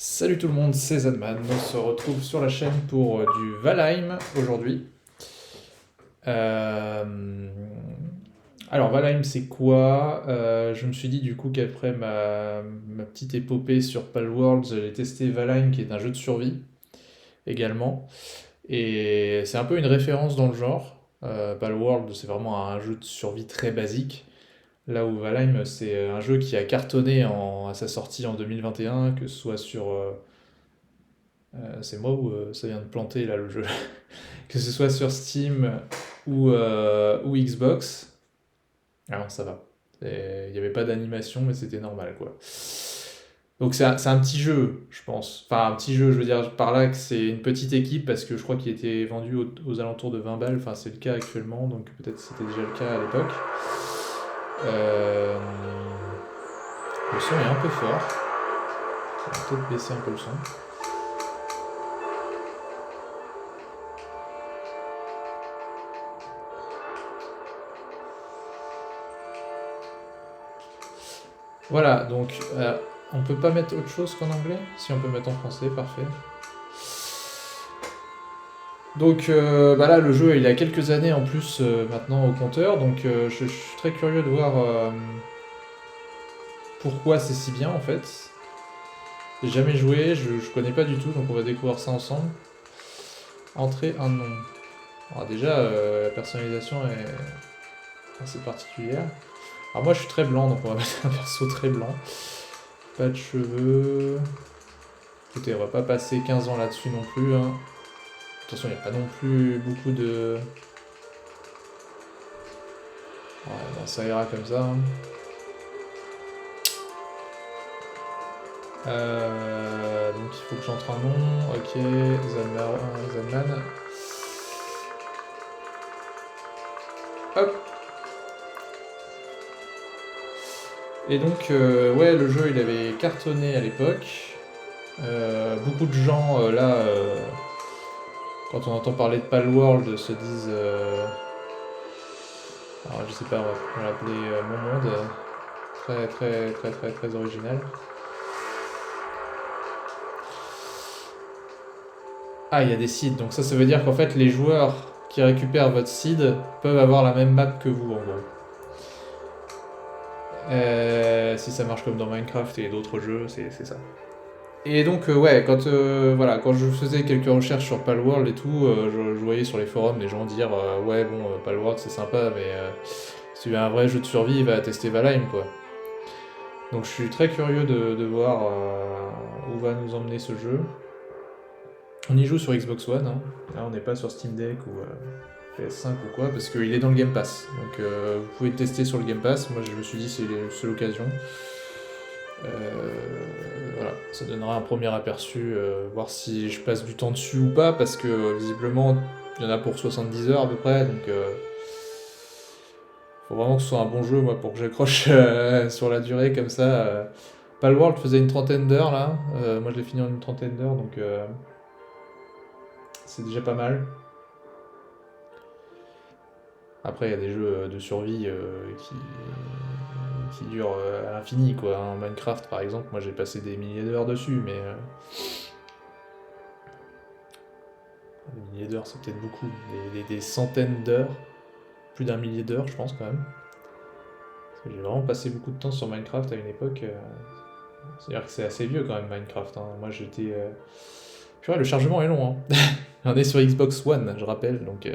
Salut tout le monde, c'est Zadman. On se retrouve sur la chaîne pour du Valheim aujourd'hui. Euh, Alors Valheim c'est quoi? Je me suis dit du coup qu'après ma petite épopée sur Palworld, j'allais tester Valheim qui est un jeu de survie également. Et c'est un peu une référence dans le genre. Palworld c'est vraiment un jeu de survie très basique. Là où Valheim c'est un jeu qui a cartonné à sa sortie en 2021, que ce soit sur c'est moi ou ça vient de planter là le jeu. Que ce soit sur Steam ou Xbox. Ah non, ça va. Il n'y avait pas d'animation, mais c'était normal quoi. Donc c'est un petit jeu, je pense. Enfin, un petit jeu, je veux dire par là que c'est une petite équipe parce que je crois qu'il était vendu aux alentours de 20 balles. Enfin, c'est le cas actuellement, donc peut-être c'était déjà le cas à l'époque. Euh, Le son est un peu fort. On va peut-être baisser un peu le son. Voilà, donc on peut pas mettre autre chose qu'en anglais? Si on peut mettre en français, parfait. Donc bah là, le jeu il a quelques années en plus maintenant au compteur, donc je suis très curieux de voir pourquoi c'est si bien en fait. J'ai jamais joué, je connais pas du tout, donc on va découvrir ça ensemble. Entrer un nom. Alors déjà, la personnalisation est assez particulière. Alors moi je suis très blanc, donc on va mettre un perso très blanc. Pas de cheveux. Écoutez, on va pas passer 15 ans là-dessus non plus, hein. Attention, il n'y a pas non plus beaucoup de... Ouais, bon, ça ira comme ça, hein. Donc il faut que j'entre un nom. Ok, Zanman. Hop. Et donc, ouais, le jeu il avait cartonné à l'époque. Beaucoup de gens, là, quand on entend parler de Palworld, se disent... alors je sais pas, on va l'appeler Mon Monde. Très, très, très, très, très original. Ah, il y a des seeds, donc ça veut dire qu'en fait les joueurs qui récupèrent votre seed peuvent avoir la même map que vous en gros. Si ça marche comme dans Minecraft et d'autres jeux, c'est ça. Et donc ouais, voilà, quand je faisais quelques recherches sur Palworld et tout, je voyais sur les forums des gens dire ouais bon Palworld c'est sympa mais si tu veux un vrai jeu de survie va tester Valheim quoi. Donc je suis très curieux de voir où va nous emmener ce jeu. On y joue sur Xbox One, hein. Là, on n'est pas sur Steam Deck ou PS5 ou quoi, parce qu'il est dans le Game Pass. Donc vous pouvez le tester sur le Game Pass. Moi, je me suis dit c'est l'occasion. Voilà, ça donnera un premier aperçu, voir si je passe du temps dessus ou pas, parce que visiblement, il y en a pour 70 heures à peu près, donc faut vraiment que ce soit un bon jeu, moi, pour que j'accroche sur la durée comme ça. Palworld faisait une trentaine d'heures là, moi je l'ai fini en une trentaine d'heures, donc c'est déjà pas mal. Après, il y a des jeux de survie qui durent à l'infini, quoi. En Minecraft, par exemple, moi j'ai passé des milliers d'heures dessus, mais des milliers d'heures, c'est peut-être beaucoup. Des centaines d'heures, plus d'un millier d'heures, je pense, quand même. Parce que j'ai vraiment passé beaucoup de temps sur Minecraft à une époque. C'est-à-dire que c'est assez vieux, quand même, Minecraft, hein. Moi, j'étais... Purée, le chargement est long, hein. On est sur Xbox One, je rappelle, donc...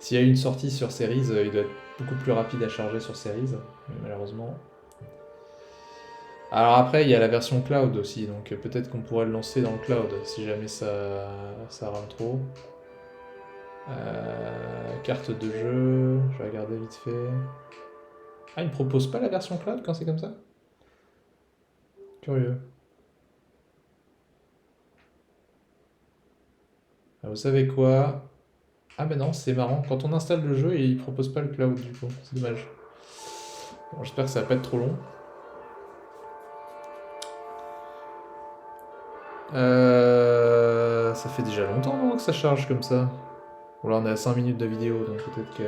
S'il y a une sortie sur Series, il doit être beaucoup plus rapide à charger sur Series, mais malheureusement. Alors après, il y a la version cloud aussi, donc peut-être qu'on pourrait le lancer dans le cloud si jamais ça rame trop. Carte de jeu, je vais regarder vite fait. Ah, il ne propose pas la version cloud quand c'est comme ça? Curieux. Ah, vous savez quoi? Ah mais non, c'est marrant. Quand on installe le jeu, il propose pas le cloud du coup. C'est dommage. Bon, j'espère que ça va pas être trop long. Ça fait déjà longtemps non, que ça charge comme ça. Bon là on est à 5 minutes de vidéo, donc peut-être que...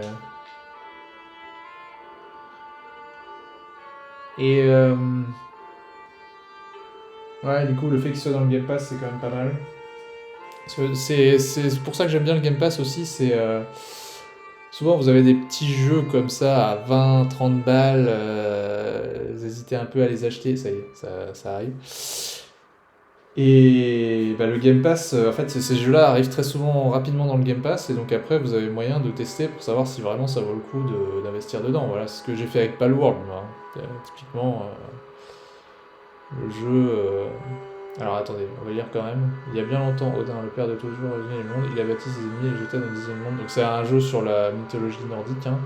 Et Ouais, du coup, le fait qu'il soit dans le Game Pass, c'est quand même pas mal. Parce que c'est pour ça que j'aime bien le Game Pass aussi, c'est... souvent, vous avez des petits jeux comme ça à 20, 30 balles, vous hésitez un peu à les acheter, ça y est, ça arrive. Et bah, le Game Pass, en fait, ces jeux-là arrivent très souvent rapidement dans le Game Pass, et donc après, vous avez moyen de tester pour savoir si vraiment ça vaut le coup d'investir dedans. Voilà, c'est ce que j'ai fait avec Palworld, moi, hein. Typiquement, le jeu. Alors attendez, on va lire quand même. Il y a bien longtemps, Odin, le père de tous les jours, réunit le monde. Il a bâti ses ennemis et jeta dans le dixième monde. Donc c'est un jeu sur la mythologie nordique, hein.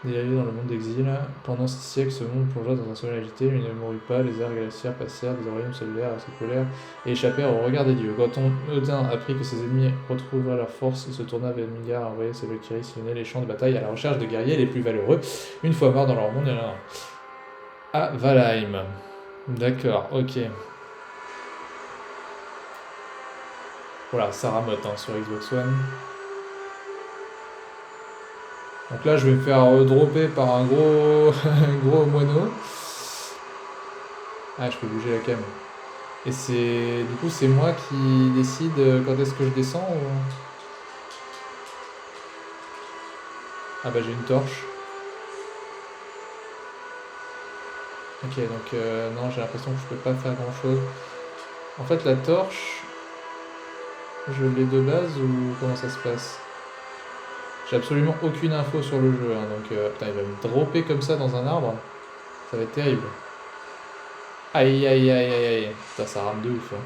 Dérivé dans le monde d'exil. Pendant 6 siècles, ce monde plongea dans un sommeil agité. Il ne mourut pas. Les airs glaciaires passèrent, des royaumes s'élevèrent à sa colère et échappèrent au regard des dieux. Quand Odin apprit que ses ennemis retrouveraient leur force, il se tourna vers Midgard à envoyer ses Valkyries sillonner les champs de bataille à la recherche de guerriers les plus valeureux. Une fois morts dans leur monde, il y en a un. À Valheim. D'accord, ok. Voilà, ça ramote hein, sur Xbox One. Donc là, je vais me faire dropper par un gros, un gros moineau. Ah, je peux bouger la cam. Et c'est du coup, c'est moi qui décide quand est-ce que je descends ou... Ah bah j'ai une torche. Ok, donc non, j'ai l'impression que je peux pas faire grand-chose. En fait, la torche, je l'ai de base ou comment ça se passe? J'ai absolument aucune info sur le jeu, hein, donc putain, il va me dropper comme ça dans un arbre. Ça va être terrible. Aïe aïe aïe aïe aïe. Putain, ça rame de ouf, hein.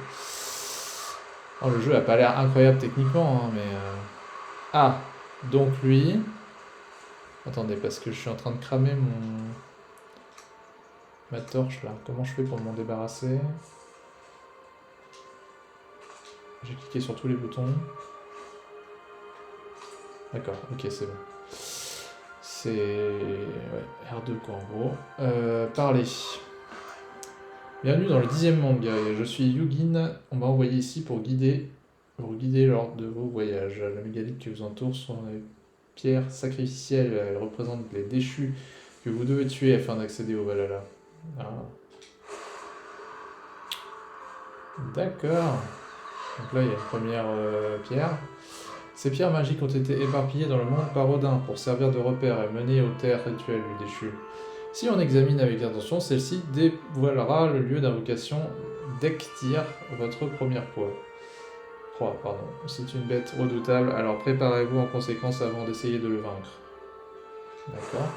Oh, le jeu a pas l'air incroyable techniquement, hein, mais... Ah, donc lui... Attendez, parce que je suis en train de cramer ma torche là. Comment je fais pour m'en débarrasser? J'ai cliqué sur tous les boutons. D'accord, ok, c'est bon. C'est... Ouais, R2 quoi en gros. Parler. Bienvenue dans le 10e monde, guerrier. Je suis Yugin. On m'a envoyé ici pour vous guider lors de vos voyages. La mégalithe qui vous entoure sont des pierres sacrificielles. Elles représentent les déchus que vous devez tuer afin d'accéder au Valhalla. Ah. D'accord. Donc là, il y a une première pierre. Ces pierres magiques ont été éparpillées dans le monde par Odin pour servir de repère et mener aux terres rituelles du déchu. Si on examine avec attention, celle-ci dévoilera le lieu d'invocation d'Ektir, votre première proie. Pardon. C'est une bête redoutable, alors préparez-vous en conséquence avant d'essayer de le vaincre. D'accord.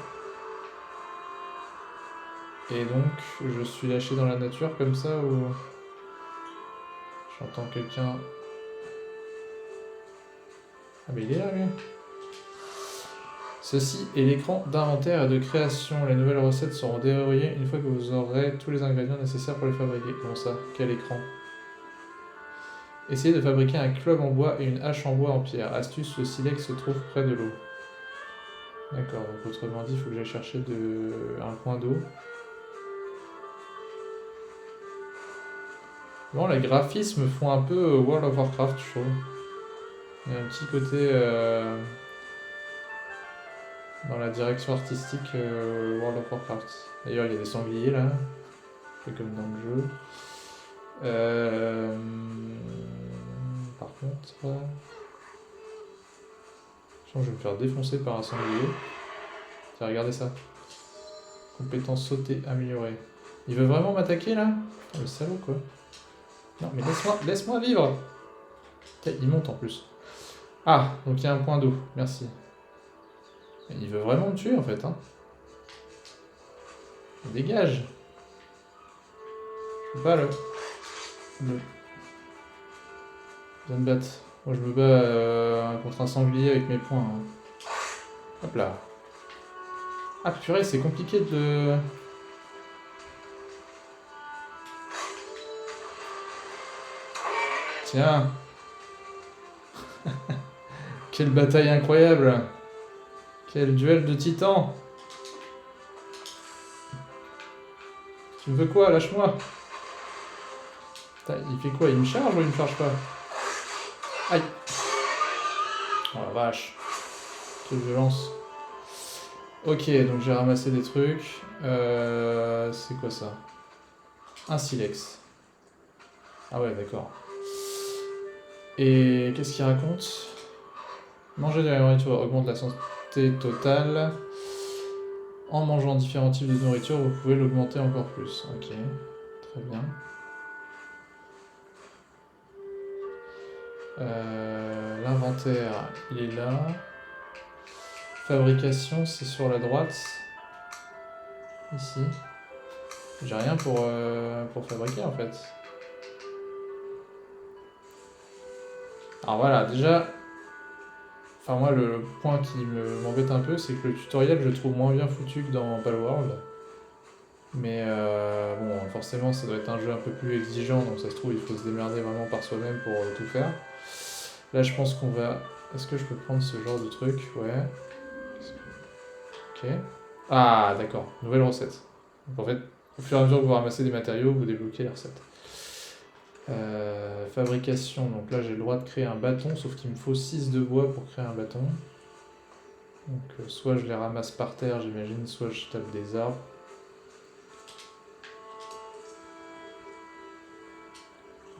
Et donc, je suis lâché dans la nature comme ça ou... J'entends quelqu'un... Ah mais il est là lui. Ceci est l'écran d'inventaire et de création. Les nouvelles recettes seront déverrouillées une fois que vous aurez tous les ingrédients nécessaires pour les fabriquer. Comment ça? Quel écran? Essayez de fabriquer un club en bois et une hache en bois en pierre. Astuce, le silex se trouve près de l'eau. D'accord, donc autrement dit, il faut que j'aille chercher un point d'eau. Bon, les graphismes font un peu World of Warcraft, je trouve. Il y a un petit côté dans la direction artistique World of Warcraft. D'ailleurs, il y a des sangliers là, un peu comme dans le jeu. Par contre, je vais me faire défoncer par un sanglier. Tiens, regardez ça. Compétence sautée améliorée. Il veut vraiment m'attaquer là? Oh, le salaud quoi. Non mais laisse-moi vivre. Tiens, il monte en plus. Ah, donc il y a un point d'eau, merci. Il veut vraiment me tuer en fait, hein. Dégage. Je peux pas le... Viens me battre. Moi je me bats contre un sanglier avec mes poings, hein. Hop là. Ah purée, c'est compliqué de... Tiens. Quelle bataille incroyable. Quel duel de titans. Tu me veux quoi? Lâche-moi. Il fait quoi? Il me charge ou il me charge pas? Aïe. Oh la vache. Quelle violence. Ok, donc j'ai ramassé des trucs. C'est quoi ça? Un silex. Ah ouais, d'accord. Et qu'est-ce qu'il raconte? Manger de la nourriture augmente la santé totale. En mangeant différents types de nourriture, vous pouvez l'augmenter encore plus. Ok, très bien. L'inventaire, il est là. Fabrication, c'est sur la droite. Ici. J'ai rien pour fabriquer en fait. Alors voilà, déjà, enfin moi le point qui m'embête un peu, c'est que le tutoriel je le trouve moins bien foutu que dans Palworld. Mais bon, forcément ça doit être un jeu un peu plus exigeant, donc ça se trouve il faut se démerder vraiment par soi-même pour tout faire. Là je pense qu'on va... Est-ce que je peux prendre ce genre de truc? Ouais. Ok. Ah d'accord, nouvelle recette. Donc en fait, au fur et à mesure que vous ramassez des matériaux, vous débloquez la recette. Fabrication, donc là j'ai le droit de créer un bâton, sauf qu'il me faut 6 de bois pour créer un bâton. Donc soit je les ramasse par terre, j'imagine, soit je tape des arbres.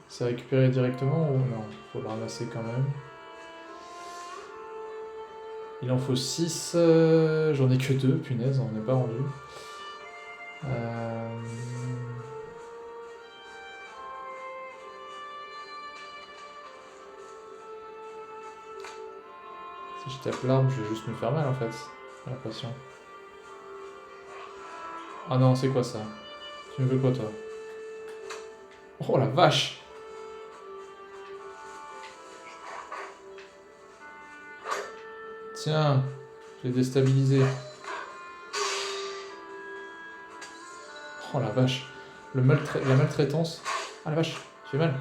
C'est récupéré directement ou non? Faut le ramasser quand même. Il en faut 6, j'en ai que 2, punaise, on n'est pas rendu. Si je tape l'arbre, je vais juste me faire mal en fait, j'ai l'impression. Ah non, c'est quoi ça? Tu me veux quoi toi? Oh la vache! Tiens, je l'ai déstabilisé. Oh la vache. La maltraitance. Ah la vache, j'ai mal.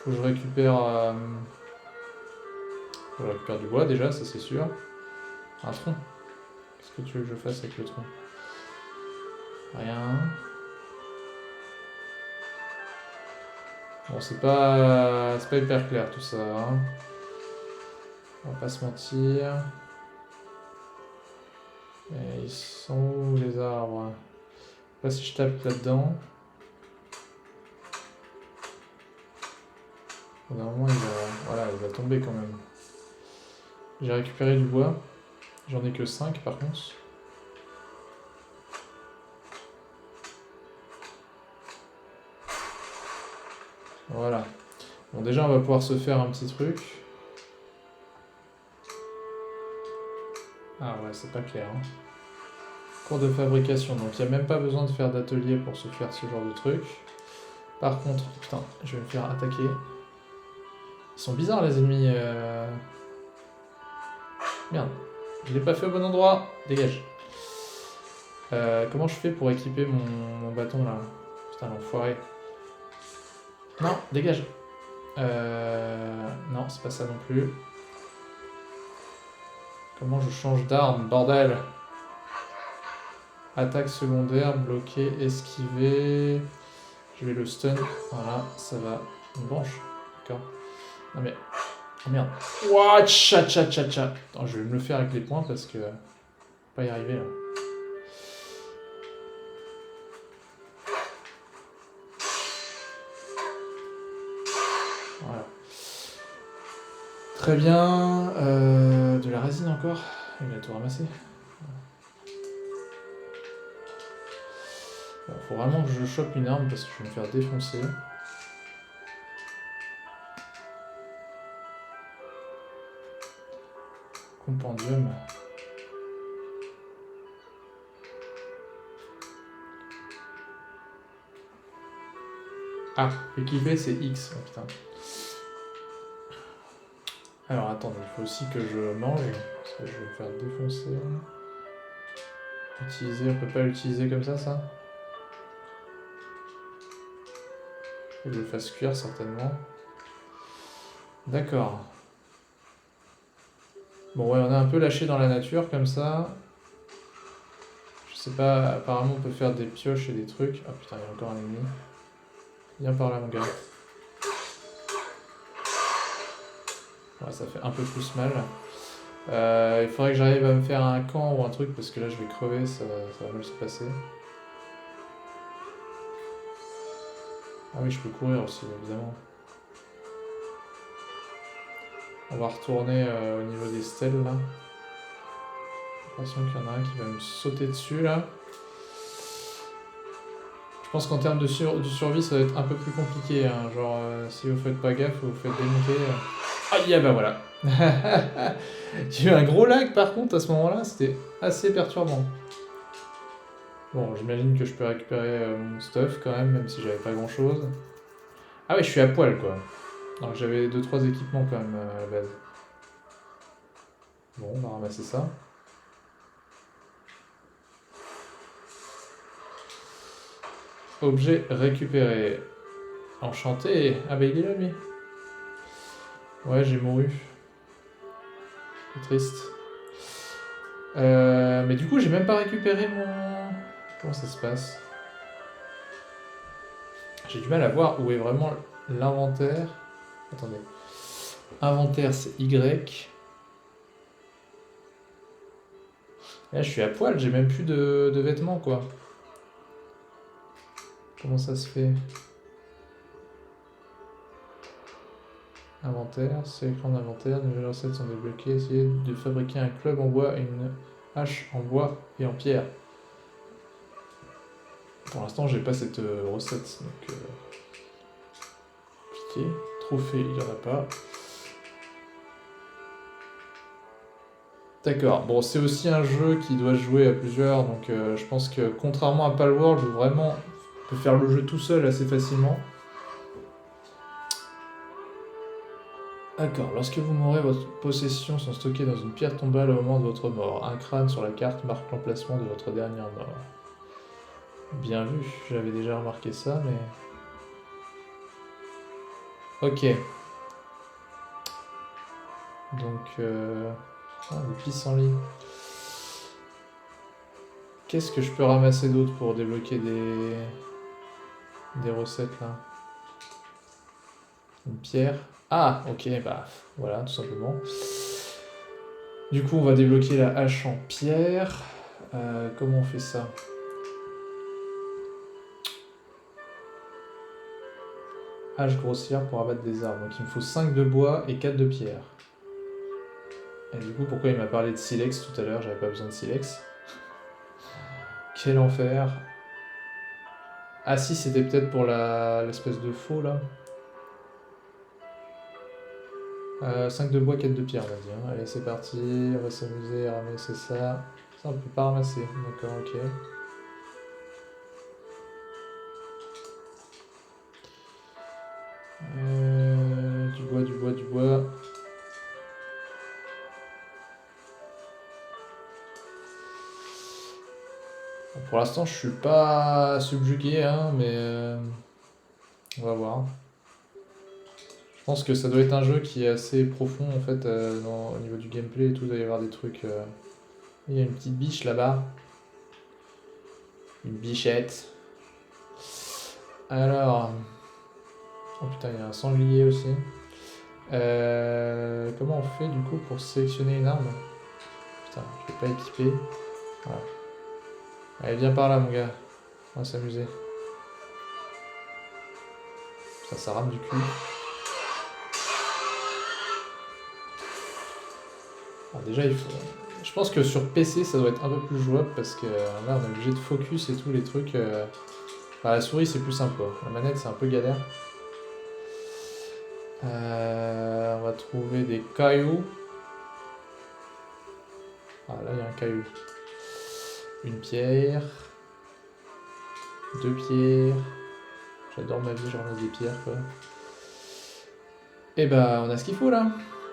Faut que je récupère... Faut que je récupère du bois déjà, ça c'est sûr. Un tronc. Qu'est-ce que tu veux que je fasse avec le tronc? Rien. Bon, c'est pas hyper clair tout ça. Hein. On va pas se mentir. Et ils sont où les arbres? Là, si je tape là-dedans. Normalement, voilà, il va tomber quand même. J'ai récupéré du bois. J'en ai que 5 par contre. Voilà. Bon, déjà, on va pouvoir se faire un petit truc. Ah ouais, c'est pas clair. Hein. Cours de fabrication. Donc, il n'y a même pas besoin de faire d'atelier pour se faire ce genre de truc. Par contre, putain, je vais me faire attaquer. Ils sont bizarres, les ennemis. Merde. Je l'ai pas fait au bon endroit. Dégage. Comment je fais pour équiper mon bâton, là? Putain, l'enfoiré. Non, dégage. Non, c'est pas ça non plus. Comment je change d'arme, bordel? Attaque secondaire, bloquer, esquiver. Je vais le stun. Voilà, ça va. Une branche. D'accord. Non mais... Oh merde. Ouah, tcha tcha tcha tcha. Attends, je vais me le faire avec les points parce que... Pas y arriver là. Voilà. Très bien. De la résine encore. Il va tout ramasser. Bon, faut vraiment que je chope une arme parce que je vais me faire défoncer. Compendium. Ah, équipé c'est X. Oh, putain. Alors attendez, il faut aussi que je mange, parce que je vais me faire défoncer. Utiliser, on peut pas l'utiliser comme ça Faut que je le fasse cuire certainement. D'accord. Bon ouais, on est un peu lâché dans la nature comme ça. Je sais pas, apparemment on peut faire des pioches et des trucs. Ah putain, il y a encore un ennemi. Viens par là mon gars. Ouais, ça fait un peu plus mal. Il faudrait que j'arrive à me faire un camp ou un truc parce que là je vais crever, ça va mal se passer. Ah oui, je peux courir aussi, évidemment. On va retourner au niveau des stèles, là. J'ai l'impression qu'il y en a un qui va me sauter dessus, là. Je pense qu'en termes de survie, ça va être un peu plus compliqué. Hein. Genre, si vous faites pas gaffe, vous vous faites démonter. Aïe, ah bah voilà. J'ai eu un gros lag par contre à ce moment-là, c'était assez perturbant. Bon, j'imagine que je peux récupérer mon stuff quand même si j'avais pas grand-chose. Ah oui, je suis à poil quoi. Donc j'avais 2-3 équipements quand même à la base. Bon, on va ramasser ça. Objet récupéré. Enchanté. Ah bah il est là lui. Ouais, j'ai mouru. C'est triste. Mais du coup, j'ai même pas récupéré mon... Comment ça se passe? J'ai du mal à voir où est vraiment l'inventaire. Attendez. Inventaire, c'est Y. Là, je suis à poil, j'ai même plus de vêtements, quoi. Comment ça se fait? Inventaire, c'est l'écran d'inventaire. De nouvelles recettes sont débloquées. Essayez de fabriquer un club en bois et une hache en bois et en pierre. Pour l'instant, j'ai pas cette recette, donc compliqué. Trophée, il n'y en a pas. D'accord, bon, c'est aussi un jeu qui doit se jouer à plusieurs, donc je pense que contrairement à Palworld, où vraiment on peut faire le jeu tout seul assez facilement. D'accord, lorsque vous mourrez, vos possessions sont stockées dans une pierre tombale au moment de votre mort. Un crâne sur la carte marque l'emplacement de votre dernière mort. Bien vu, j'avais déjà remarqué ça, mais... Ok. Donc, ah, des pissenlits. Qu'est-ce que je peux ramasser d'autre pour débloquer des recettes, là? Une pierre. Ah, ok, bah, voilà, tout simplement. Du coup, on va débloquer la hache en pierre. Comment on fait ça? Hache grossière pour abattre des arbres. Donc il me faut 5 de bois et 4 de pierre. Et du coup, pourquoi il m'a parlé de silex tout à l'heure? J'avais pas besoin de silex. Quel enfer. Ah si, c'était peut-être pour l'espèce de faux là. 5 de bois, 4 de pierre, on a dit. Hein. Allez, c'est parti. On va s'amuser à ramasser ça. Ça, on peut pas ramasser. D'accord, ok. Du bois, du bois, du bois. Pour l'instant, je suis pas subjugué, hein, mais on va voir. Je pense que ça doit être un jeu qui est assez profond en fait au niveau du gameplay et tout. Il doit y avoir des trucs. Il y a une petite biche là-bas. Une bichette. Alors. Oh putain, il y a un sanglier aussi. Comment on fait du coup pour sélectionner une arme? Putain, je l'ai pas équipé. Voilà. Allez, viens par là, mon gars. On va s'amuser. Ça rame du cul. Alors déjà, il faut... Je pense que sur PC, ça doit être un peu plus jouable parce que là, on est obligé de focus et tout, les trucs. La souris, c'est plus simple, quoi. La manette, c'est un peu galère. On va trouver des cailloux. Ah, là, il y a un caillou. Une pierre. 2 pierres. J'adore ma vie, je ramasse des pierres, quoi. Et bah, on a ce qu'il faut, là.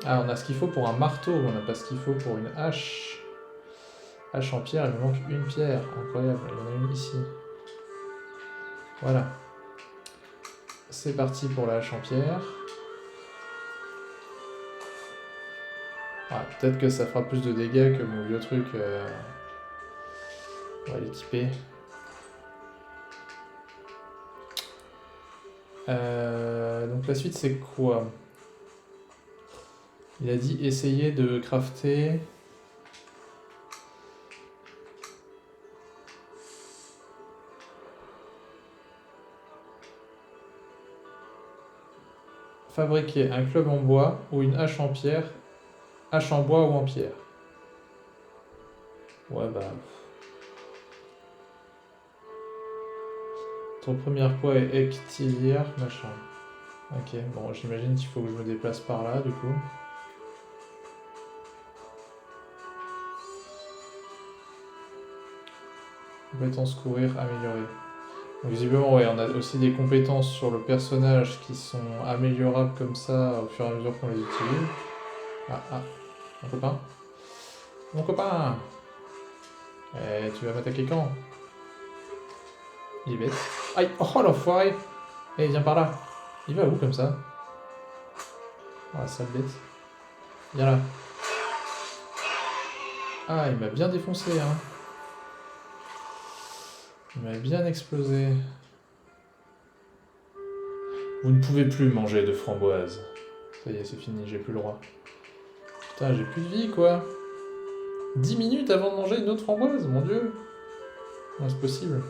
Ah, on a ce qu'il faut pour un marteau, on n'a pas ce qu'il faut pour une hache. Hache en pierre, il me manque une pierre. Incroyable, il y en a une ici. Voilà. C'est parti pour la hache en pierre. Ah, peut-être que ça fera plus de dégâts que mon vieux truc. On va l'équiper. Donc la suite c'est quoi? Il a dit essayer de crafter... Fabriquer un club en bois ou une hache en pierre. Hache en bois ou en pierre. Ouais, bah... Ton premier poids est hectilière, machin. Ok, bon, j'imagine qu'il faut que je me déplace par là, du coup. Compétences courir, améliorer. Donc, visiblement, ouais, on a aussi des compétences sur le personnage qui sont améliorables comme ça au fur et à mesure qu'on les utilise. Ah, mon copain. Mon copain. Tu vas m'attaquer quand? Il est bête. Aïe, oh l'enfoiré. Viens par là. Il va où comme ça? Ah, sale bête. Viens là. Ah, il m'a bien défoncé, hein. Il m'a bien explosé. Vous ne pouvez plus manger de framboises. Ça y est, c'est fini, j'ai plus le droit. Putain, j'ai plus de vie, quoi. 10 minutes avant de manger une autre framboise, mon dieu. Comment c'est possible?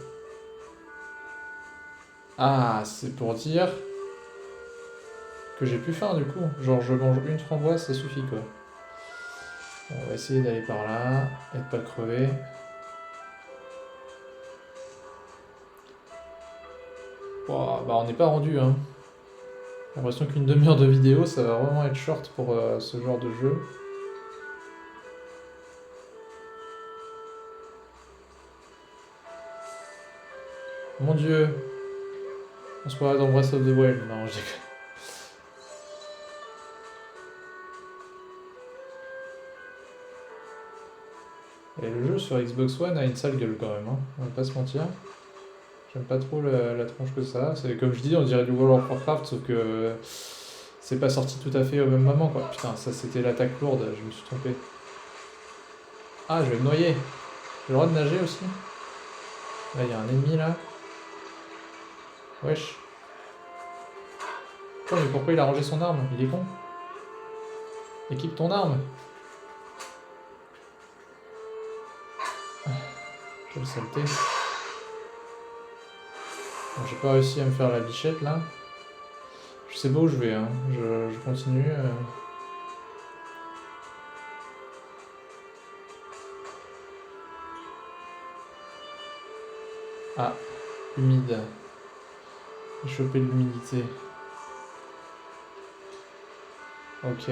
Ah, c'est pour dire que j'ai plus faim, du coup. Genre, je mange une framboise, ça suffit, quoi. Bon, on va essayer d'aller par là, et de pas crever. Wow, bah, on n'est pas rendu, hein. J'ai l'impression qu'une demi-heure de vidéo, ça va vraiment être short pour ce genre de jeu. Mon dieu. On se croirait dans Breath of the Wild. Non, je déconne. Et le jeu sur Xbox One a une sale gueule quand même, hein. On va pas se mentir. J'aime pas trop la tronche que ça. C'est comme je dis, on dirait du World of Warcraft, sauf que c'est pas sorti tout à fait au même moment, quoi. Putain, ça c'était l'attaque lourde, je me suis trompé. Ah, je vais me noyer. J'ai le droit de nager aussi. Là, il y a un ennemi là. Wesh. Oh, mais pourquoi il a rangé son arme? Il est con. Équipe ton arme. Quelle saleté. Bon, j'ai pas réussi à me faire la bichette là. Je sais pas où je vais, hein. Je continue. Ah, humide. J'ai chopé de l'humidité. Ok.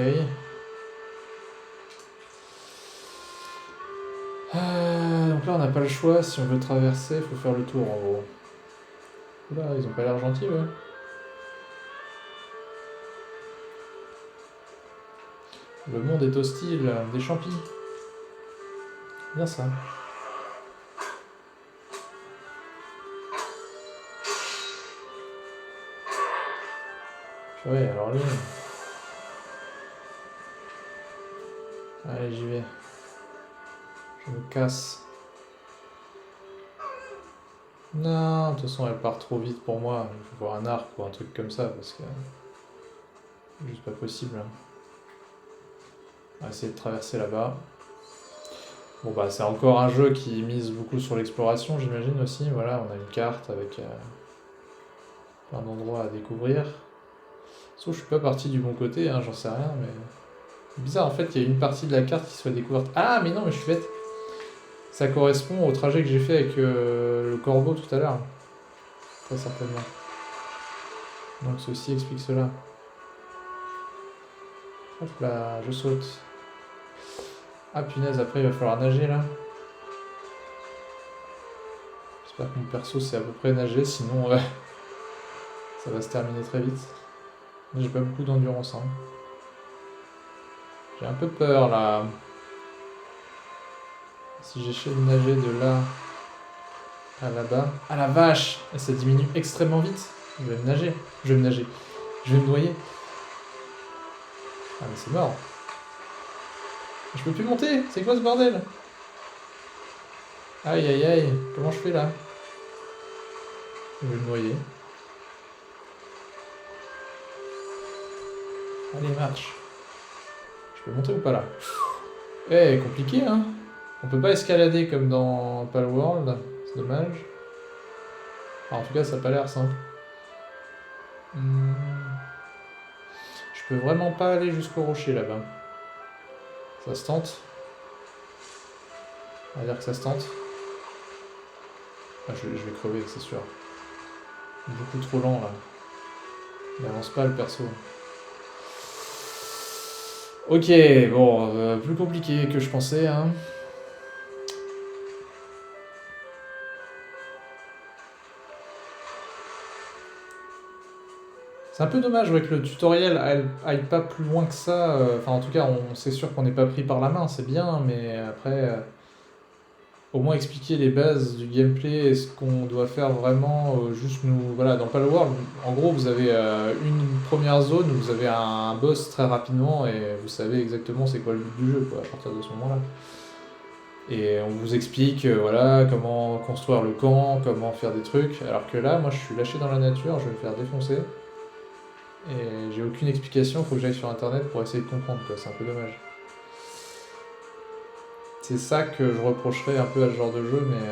Donc là on n'a pas le choix, si on veut traverser, il faut faire le tour en gros. Oula, ils ont pas l'air gentils, ouais. Le monde est hostile, des champis. Bien ça. Ouais, alors lui... Allez, j'y vais. Je me casse. Non, de toute façon, elle part trop vite pour moi. Il faut voir un arc ou un truc comme ça, parce que... C'est juste pas possible. On va essayer de traverser là-bas. Bon bah c'est encore un jeu qui mise beaucoup sur l'exploration, j'imagine aussi. Voilà, on a une carte avec plein d'endroits à découvrir. Sauf que je suis pas parti du bon côté, hein, j'en sais rien, mais... C'est bizarre, en fait, il y a une partie de la carte qui soit découverte. Ah, mais non, mais je suis bête. Ça correspond au trajet que j'ai fait avec le corbeau tout à l'heure. Très certainement. Donc ceci explique cela. Hop là, je saute. Ah punaise, après il va falloir nager là. J'espère que mon perso sait à peu près nager, sinon ça va se terminer très vite. J'ai pas beaucoup d'endurance, hein. J'ai un peu peur là. Si j'essaie de nager de là à là-bas... Ah la vache! Ça diminue extrêmement vite. Je vais me nager. Je vais me nager. Je vais me noyer. Ah mais c'est mort. Je peux plus monter. C'est quoi ce bordel? Aïe aïe aïe. Comment je fais là? Je vais me noyer. Allez, marche. Je peux monter ou pas là? Compliqué, hein? On peut pas escalader comme dans Palworld. C'est dommage. Enfin, en tout cas, ça a pas l'air simple. peux vraiment pas aller jusqu'au rocher là-bas. Ça se tente. On va dire que ça se tente. Ah, je vais crever, c'est sûr. Beaucoup trop lent là. Il avance pas le perso. Ok, bon, plus compliqué que je pensais, hein. C'est un peu dommage ouais, que le tutoriel aille pas plus loin que ça. Enfin, en tout cas, c'est sûr qu'on n'est pas pris par la main, c'est bien, mais après, au moins expliquer les bases du gameplay et ce qu'on doit faire vraiment, juste nous. Voilà, dans Palworld, en gros, vous avez une première zone où vous avez un boss très rapidement et vous savez exactement c'est quoi le but du jeu, quoi, à partir de ce moment-là. Et on vous explique voilà, comment construire le camp, comment faire des trucs. Alors que là, moi, je suis lâché dans la nature, je vais me faire défoncer. Et j'ai aucune explication, faut que j'aille sur internet pour essayer de comprendre, quoi. C'est un peu dommage. C'est ça que je reprocherais un peu à ce genre de jeu, mais.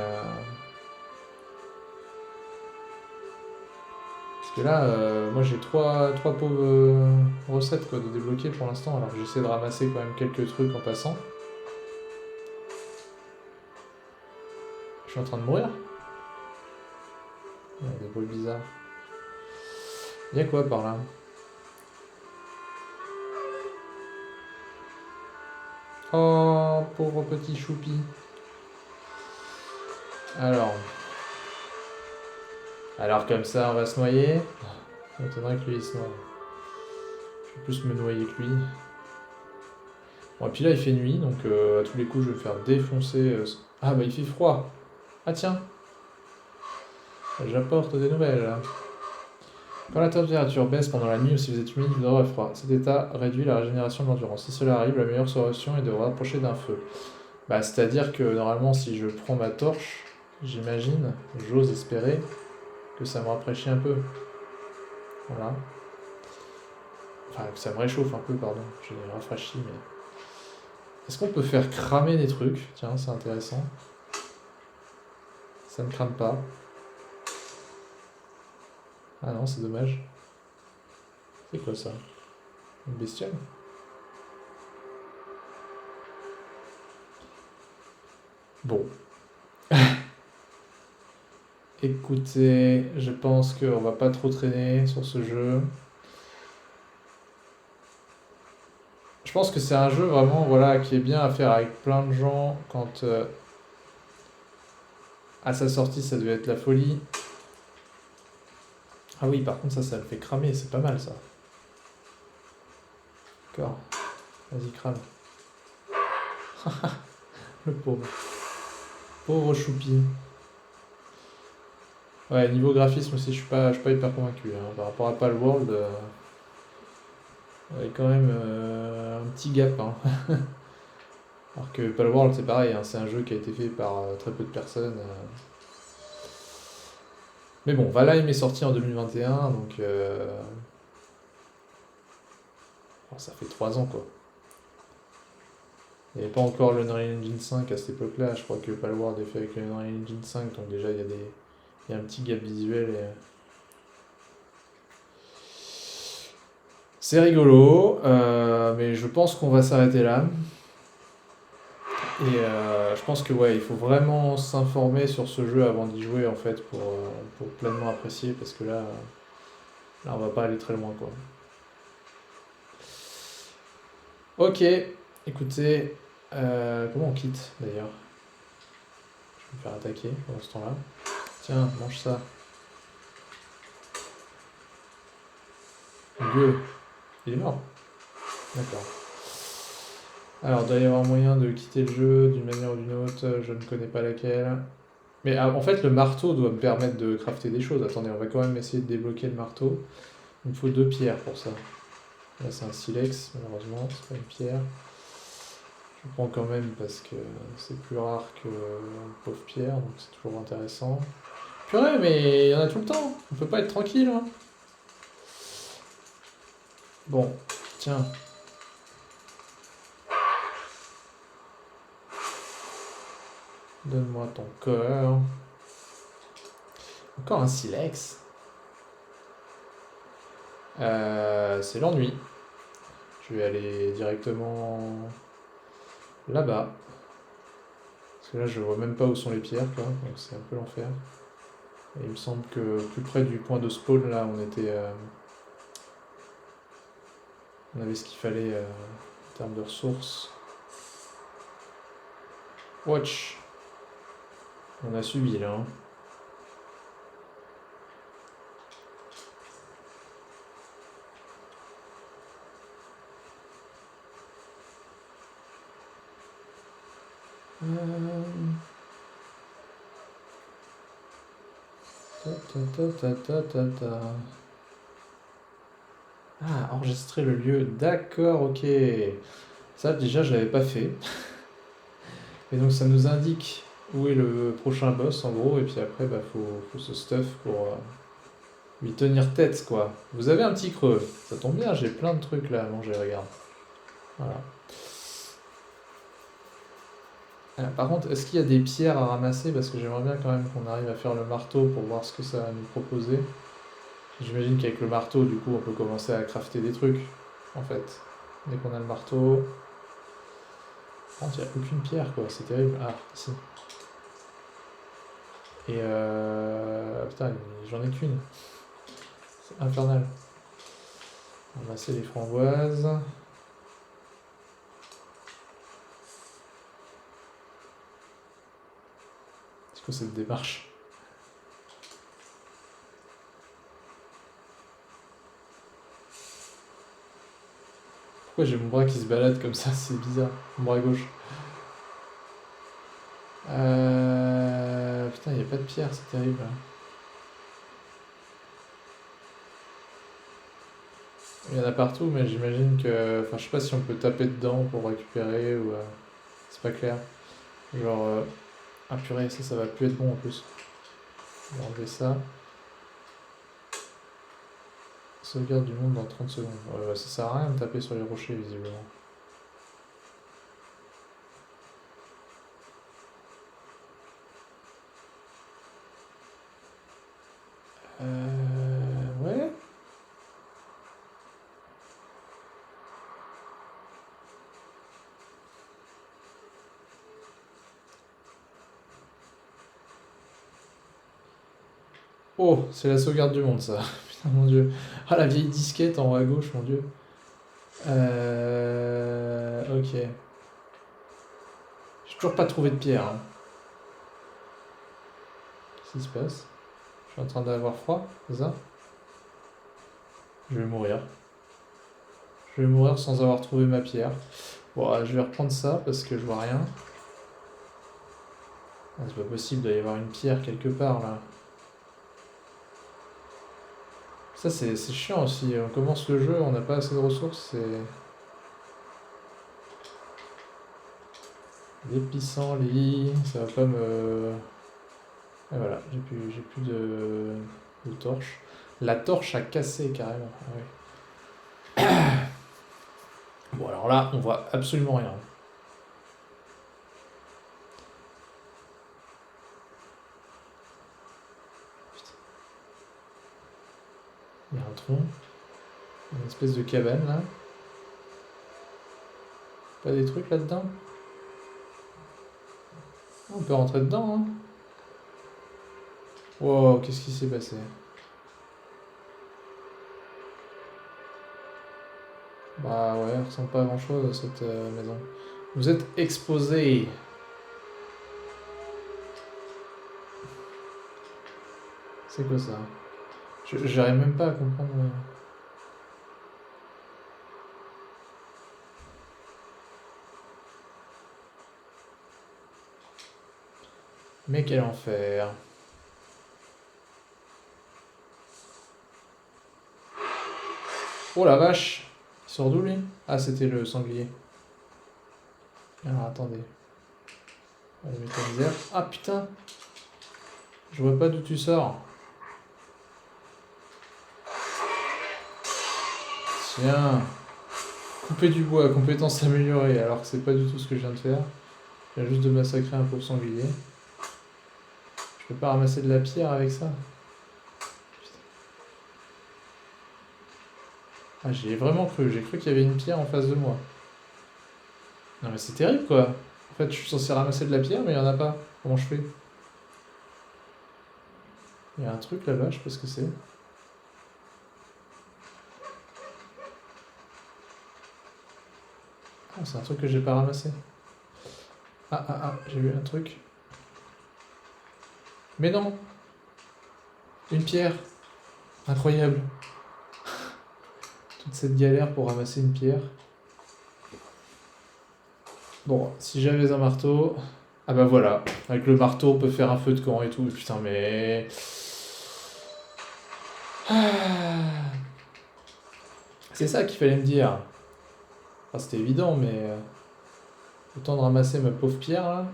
Parce que là, moi j'ai trois pauvres recettes quoi, de débloquer pour l'instant, alors que j'essaie de ramasser quand même quelques trucs en passant. Je suis en train de mourir. Il y a des bruits bizarres. Il y a quoi par là? Oh, pauvre petit choupi. Alors. Alors comme ça, on va se noyer. Ça m'étonnerait que lui il se noie. Je vais plus me noyer que lui. Bon, et puis là il fait nuit, donc à tous les coups je vais me faire défoncer. Ah bah il fait froid. Ah tiens, j'apporte des nouvelles. Quand la température baisse pendant la nuit ou si vous êtes humide, vous aurez froid. Cet état réduit la régénération de l'endurance. Si cela arrive, la meilleure solution est de vous rapprocher d'un feu. Bah, c'est-à-dire que normalement, si je prends ma torche, j'imagine, j'ose espérer que ça me rafraîchit un peu. Voilà. Enfin, que ça me réchauffe un peu, pardon. J'ai rafraîchi, mais. Est-ce qu'on peut faire cramer des trucs? Tiens, c'est intéressant. Ça ne crame pas. Ah non, c'est dommage. C'est quoi ça? Une bestiole? Bon. Écoutez, je pense qu'on va pas trop traîner sur ce jeu. Je pense que c'est un jeu vraiment voilà, qui est bien à faire avec plein de gens quand à sa sortie ça devait être la folie. Ah oui, par contre ça le fait cramer, c'est pas mal ça. D'accord. Vas-y, crame. Le pauvre. Pauvre choupi. Ouais, niveau graphisme aussi, je suis pas hyper convaincu. Hein. Par rapport à Palworld, il y a quand même un petit gap. Hein. Alors que Palworld, c'est pareil, hein, c'est un jeu qui a été fait par très peu de personnes. Mais bon, Valheim est sorti en 2021, donc ça fait 3 ans quoi. Il n'y avait pas encore l'Unreal Engine 5 à cette époque-là, je crois que Palworld est fait avec l'Unreal Engine 5, donc déjà il y a un petit gap visuel. C'est rigolo, mais je pense qu'on va s'arrêter là. Et je pense que ouais, il faut vraiment s'informer sur ce jeu avant d'y jouer en fait pour pleinement apprécier parce que là on va pas aller très loin quoi. Ok, écoutez, comment on quitte d'ailleurs? Je vais me faire attaquer pendant ce temps-là. Tiens, mange ça. Gueux. Il est mort. D'accord. Alors, il doit y avoir moyen de quitter le jeu d'une manière ou d'une autre, je ne connais pas laquelle. Mais en fait, le marteau doit me permettre de crafter des choses. Attendez, on va quand même essayer de débloquer le marteau. Il me faut 2 pierres pour ça. Là, c'est un silex, malheureusement, c'est pas une pierre. Je prends quand même parce que c'est plus rare que pauvre pierre, donc c'est toujours intéressant. Purée, mais il y en a tout le temps. On peut pas être tranquille. Hein. Bon, tiens. Donne-moi ton cœur. Encore un silex. C'est l'ennui. Je vais aller directement là-bas. Parce que là, je vois même pas où sont les pierres, quoi. Donc c'est un peu l'enfer. Et il me semble que plus près du point de spawn, là, on était... on avait ce qu'il fallait en termes de ressources. Watch. On a subi, là. Hein. Ah, enregistrer le lieu. D'accord, ok. Ça, déjà, je l'avais pas fait. Et donc, ça nous indique où est le prochain boss, en gros. Et puis après, bah, faut ce stuff pour lui tenir tête, quoi. Vous avez un petit creux. Ça tombe bien, j'ai plein de trucs là à manger, regarde. Voilà. Par contre, est-ce qu'il y a des pierres à ramasser? Parce que j'aimerais bien quand même qu'on arrive à faire le marteau pour voir ce que ça va nous proposer. J'imagine qu'avec le marteau, du coup, on peut commencer à crafter des trucs, en fait. Dès qu'on a le marteau... Par contre, il n'y a aucune pierre, quoi. C'est terrible. Ah, ici. Et putain, j'en ai qu'une. C'est infernal. Ramasser les framboises. C'est quoi cette démarche? Pourquoi j'ai mon bras qui se balade comme ça? C'est bizarre. Mon bras gauche. Putain, il n'y a pas de pierre, c'est terrible. Il y en a partout, mais j'imagine que... Enfin, je sais pas si on peut taper dedans pour récupérer ou... C'est pas clair. Genre... Ah purée, ça va plus être bon en plus. On va enlever ça. Sauvegarde du monde dans 30 secondes. Ça sert à rien de taper sur les rochers, visiblement. Ouais. Oh, c'est la sauvegarde du monde, ça. Putain, mon dieu. Ah, la vieille disquette en haut à gauche, mon dieu. Ok. J'ai toujours pas trouvé de pierre. Hein. Qu'est-ce qui se passe? Je suis en train d'avoir froid, c'est ça? Je vais mourir. Je vais mourir sans avoir trouvé ma pierre. Bon, je vais reprendre ça parce que je vois rien. Ah, c'est pas possible, il doit y avoir une pierre quelque part là. Ça c'est chiant aussi, on commence le jeu, on n'a pas assez de ressources, c'est... Les pissenlits, ça va pas me... Et voilà, j'ai plus de torche. La torche a cassé carrément. Ah ouais. Bon alors là, on voit absolument rien. Il y a un tronc, une espèce de cabane là. Pas des trucs là-dedans? On peut rentrer dedans, hein. Wow, qu'est-ce qui s'est passé? Bah ouais, elle ressemble pas à grand chose cette maison. Vous êtes exposé. C'est quoi ça? J'arrive même pas à comprendre. Mais quel enfer. Oh la vache! Il sort d'où lui? Ah, c'était le sanglier. Alors attendez. Allez, mets ta misère. Ah putain! Je vois pas d'où tu sors. Tiens! Couper du bois, compétence améliorée, alors que c'est pas du tout ce que je viens de faire. Je viens juste de massacrer un pauvre sanglier. Je peux pas ramasser de la pierre avec ça? Ah, j'y ai vraiment cru. J'ai cru qu'il y avait une pierre en face de moi. Non, mais c'est terrible, quoi. En fait, je suis censé ramasser de la pierre, mais il y en a pas. Comment je fais? Il y a un truc là-bas, je sais pas ce que c'est. Ah, c'est un truc que j'ai pas ramassé. J'ai vu un truc. Mais non! Une pierre! Incroyable! Toute cette galère pour ramasser une pierre. Bon, si j'avais un marteau... Ah bah voilà, avec le marteau on peut faire un feu de camp et tout. Putain mais... Ah. C'est ça qu'il fallait me dire. Enfin, c'était évident mais... Le temps de ramasser ma pauvre pierre là.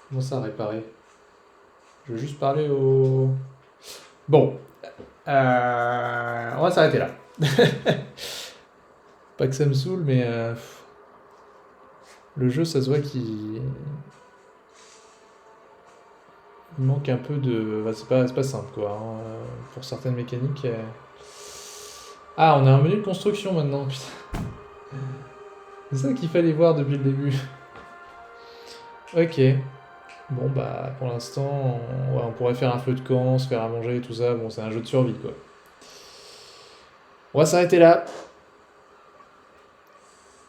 Comment ça réparer? Je veux juste parler au... Bon. On va s'arrêter là. Pas que ça me saoule mais... Le jeu ça se voit qu'il... Il manque un peu de... Bah, c'est pas simple quoi. Hein. Pour certaines mécaniques... Ah, on a un menu de construction maintenant, putain. C'est ça qu'il fallait voir depuis le début. Ok. Bon bah pour l'instant, ouais, on pourrait faire un feu de camp, se faire à manger et tout ça. Bon, c'est un jeu de survie quoi. On va s'arrêter là.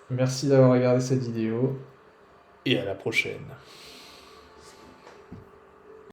Merci d'avoir regardé cette vidéo. Et à la prochaine.